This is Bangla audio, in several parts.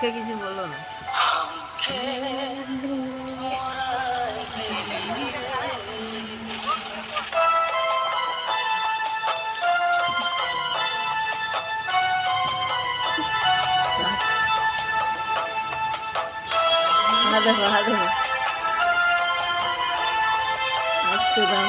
মুখে কিছু বললো না। দেখো দেখো আসতে দাও।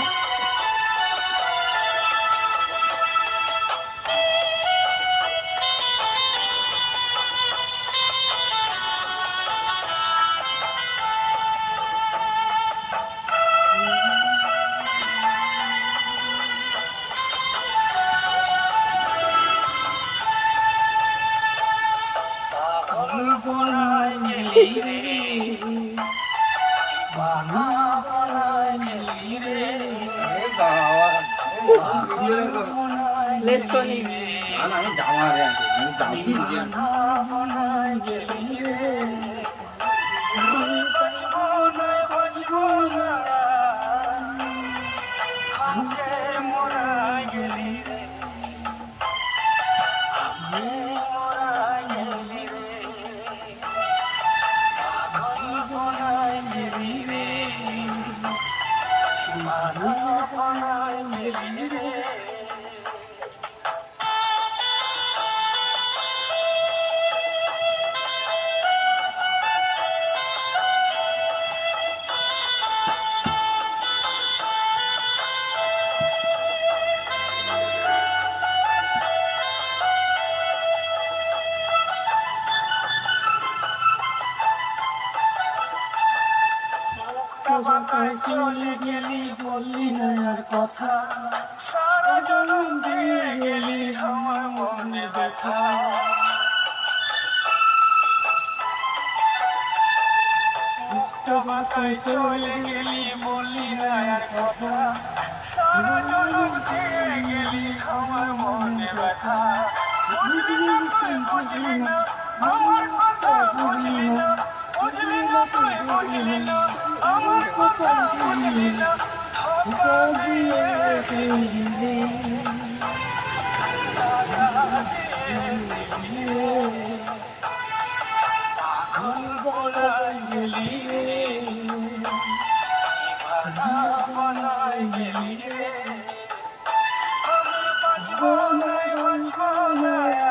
চলে গেলি বললি না আর কথা, সারা জনম দিয়ে গেলি আমার মনে ব্যথা। বাতায় চলে গেলি বললি না আর কথা, সারা জনম দিয়ে গেলি আমার মনে ব্যথা। বুঝলি না তুই বুঝলি না আমার কথা, বুঝলি না বুঝলি না তুই বুঝলি না আমার কথা, বুঝলি না ধোঁকা দিয়ে দিলি, টাকা দিয়ে দিলি, পাগল বলাই গেলি রে, দিবানা বলাই গেলি রে। আমি বাঁচবো না বাঁচবো না